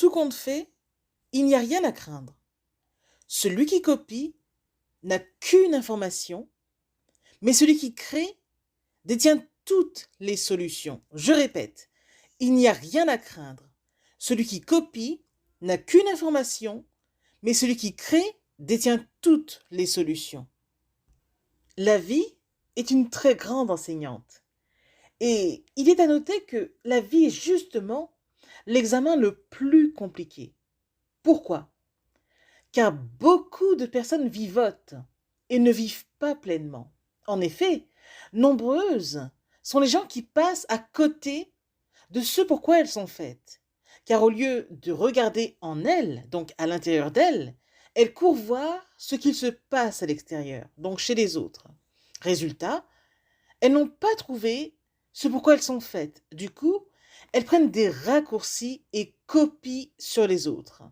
tout compte fait, il n'y a rien à craindre. Celui qui copie n'a qu'une information, mais celui qui crée détient toutes les solutions. Je répète, il n'y a rien à craindre. Celui qui copie n'a qu'une information, mais celui qui crée détient toutes les solutions. La vie est une très grande enseignante. Et il est à noter que la vie est justement l'examen le plus compliqué. Pourquoi? Car beaucoup de personnes vivotent et ne vivent pas pleinement. En effet, nombreuses sont les gens qui passent à côté de ce pourquoi elles sont faites. Car au lieu de regarder en elles, donc à l'intérieur d'elles, elles courent voir ce qu'il se passe à l'extérieur, donc chez les autres. Résultat, elles n'ont pas trouvé ce pourquoi elles sont faites. Du coup, elles prennent des raccourcis et copient sur les autres.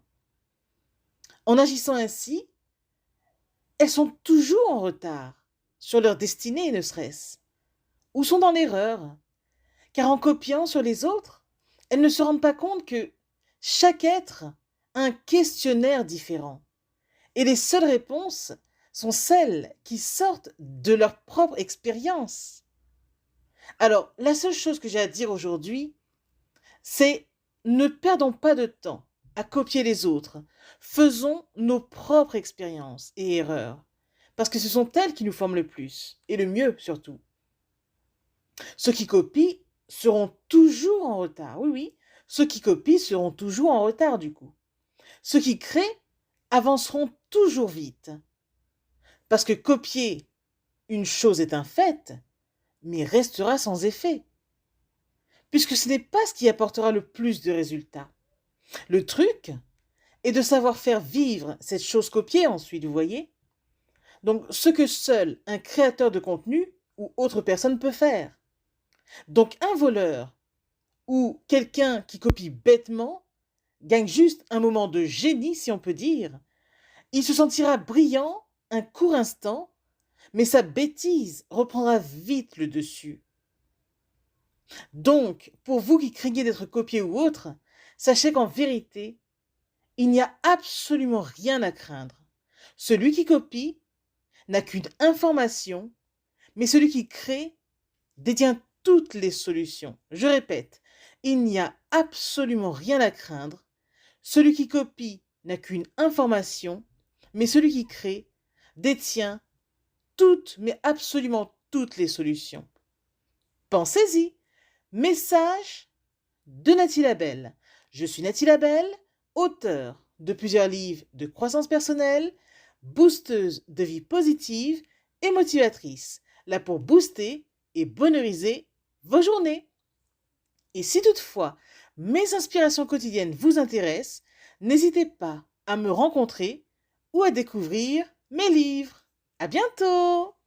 En agissant ainsi, elles sont toujours en retard sur leur destinée, ne serait-ce, ou sont dans l'erreur, car en copiant sur les autres, elles ne se rendent pas compte que chaque être a un questionnaire différent, et les seules réponses sont celles qui sortent de leur propre expérience. Alors, la seule chose que j'ai à dire aujourd'hui, c'est ne perdons pas de temps à copier les autres. Faisons nos propres expériences et erreurs, parce que ce sont elles qui nous forment le plus, et le mieux surtout. Ceux qui copient seront toujours en retard, oui, oui, ceux qui copient seront toujours en retard du coup. Ceux qui créent avanceront toujours vite, parce que copier une chose est un fait, mais restera sans effet, puisque ce n'est pas ce qui apportera le plus de résultats. Le truc est de savoir faire vivre cette chose copiée ensuite, vous voyez? Donc, ce que seul un créateur de contenu ou autre personne peut faire. Donc, un voleur ou quelqu'un qui copie bêtement gagne juste un moment de génie, si on peut dire. Il se sentira brillant un court instant, mais sa bêtise reprendra vite le dessus. Donc, pour vous qui craignez d'être copié ou autre, sachez qu'en vérité, il n'y a absolument rien à craindre. Celui qui copie n'a qu'une information, mais celui qui crée détient toutes les solutions. Je répète, il n'y a absolument rien à craindre. Celui qui copie n'a qu'une information, mais celui qui crée détient toutes, mais absolument toutes les solutions. Pensez-y. Message de Nathalie Labelle. Je suis Nathalie Labelle, auteure de plusieurs livres de croissance personnelle, boosteuse de vie positive et motivatrice, là pour booster et bonheuriser vos journées. Et si toutefois mes inspirations quotidiennes vous intéressent, n'hésitez pas à me rencontrer ou à découvrir mes livres. À bientôt!